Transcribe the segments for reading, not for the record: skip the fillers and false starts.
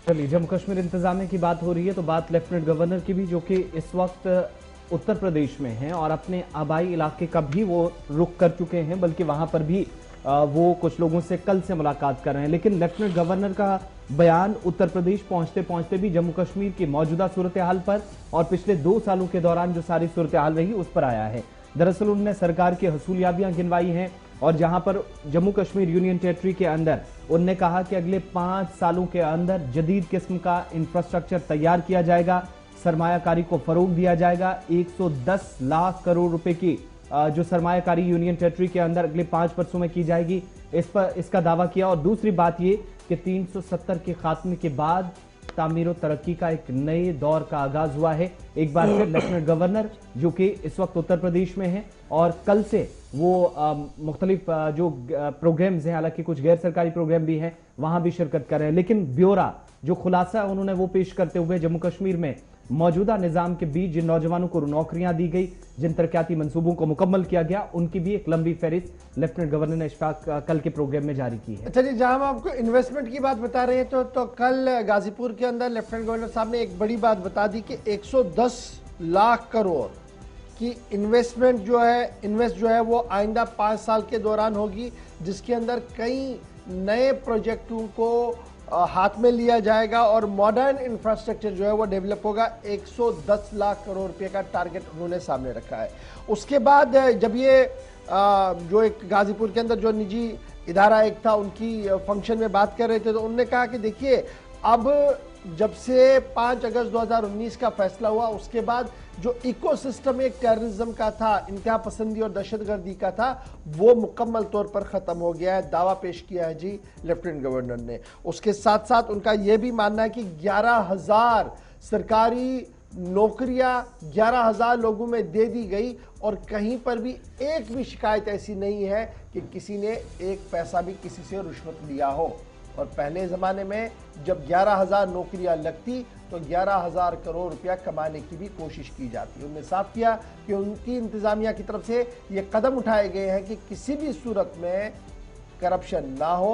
चलिए, जम्मू कश्मीर इंतजामिया की बात हो रही है तो बात लेफ्टिनेंट गवर्नर की भी, जो कि इस वक्त उत्तर प्रदेश में हैं और अपने आबाई इलाके का भी वो रुख कर चुके हैं, बल्कि वहां पर भी वो कुछ लोगों से कल से मुलाकात कर रहे हैं। लेकिन लेफ्टिनेंट गवर्नर का बयान उत्तर प्रदेश पहुंचते पहुंचते भी जम्मू कश्मीर की मौजूदा सूरत हाल पर और पिछले 2 सालों के दौरान जो सारी सूरत हाल रही उस पर आया है। दरअसल उन्होंने सरकार की हसूलियाबियां गिनवाई हैं और जहां पर जम्मू कश्मीर यूनियन टेरिटरी के अंदर उन्होंने कहा कि अगले 5 सालों के अंदर जदीद किस्म का इंफ्रास्ट्रक्चर तैयार किया जाएगा, सरमायाकारी को फरोग दिया जाएगा। 110 लाख करोड़ रुपए की जो सरमायाकारी यूनियन टेरिटरी के अंदर अगले 5 वर्षों में की जाएगी, इसका दावा किया। और दूसरी बात यह कि 370 के खात्मे के बाद तामीर तरक्की का एक नए दौर का आगाज हुआ है। एक बार फिर लेफ्टिनेंट गवर्नर, जो कि इस वक्त उत्तर प्रदेश में हैं और कल से वो मुख्तलिफ जो प्रोग्राम्स हैं, हालांकि कुछ गैर सरकारी प्रोग्राम भी हैं, वहां भी शिरकत कर रहे हैं। लेकिन ब्यौरा जो खुलासा उन्होंने वो पेश करते हुए जम्मू कश्मीर में मौजूदा निजाम के बीच जिन नौजवानों को नौकरियां दी गई, जिन तरक्याती मंसूबों को मुकम्मल किया गया, उनकी भी एक लंबी फहरिस्त लेफ्टिनेंट गवर्नर ने इशफाक कल के प्रोग्राम में जारी की है। अच्छा जी, जहां हम आपको इन्वेस्टमेंट की बात बता रहे हैं तो कल गाजीपुर के अंदर लेफ्टिनेंट गवर्नर साहब ने एक बड़ी बात बता दी कि 110 लाख करोड़ की इन्वेस्ट जो है वो आइंदा 5 साल के दौरान होगी, जिसके अंदर कई नए प्रोजेक्टों को हाथ में लिया जाएगा और मॉडर्न इंफ्रास्ट्रक्चर जो है वो डेवलप होगा। 110 लाख करोड़ रुपए का टारगेट उन्होंने सामने रखा है। उसके बाद जब ये जो एक गाजीपुर के अंदर जो निजी इदारा एक था उनकी फंक्शन में बात कर रहे थे तो उन्होंने कहा कि देखिए, अब जब से 5 अगस्त 2019 का फैसला हुआ उसके बाद जो इकोसिस्टम एक टेररिज्म का था, इंतहा पसंदी और दहशतगर्दी का था, वो मुकम्मल तौर पर खत्म हो गया है। दावा पेश किया है जी लेफ्टिनेंट गवर्नर ने। उसके साथ साथ उनका यह भी मानना है कि 11,000 सरकारी नौकरियां 11,000 लोगों में दे दी गई और कहीं पर भी एक भी शिकायत ऐसी नहीं है कि किसी ने एक पैसा भी किसी से रिश्वत लिया हो। और पहले ज़माने में जब 11,000 नौकरियां लगती तो 11,000 करोड़ रुपया कमाने की भी कोशिश की जाती। उन्होंने साफ किया कि उनकी इंतजामिया की तरफ से ये कदम उठाए गए हैं कि किसी भी सूरत में करप्शन ना हो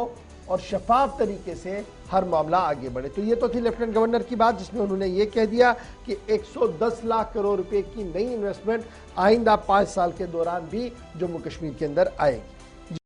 और शफाफ तरीके से हर मामला आगे बढ़े। तो ये तो थी लेफ्टिनेंट गवर्नर की बात, जिसमें उन्होंने ये कह दिया कि 110 लाख करोड़ रुपए की नई इन्वेस्टमेंट आइंदा 5 साल के दौरान भी जम्मू कश्मीर के अंदर आएगी।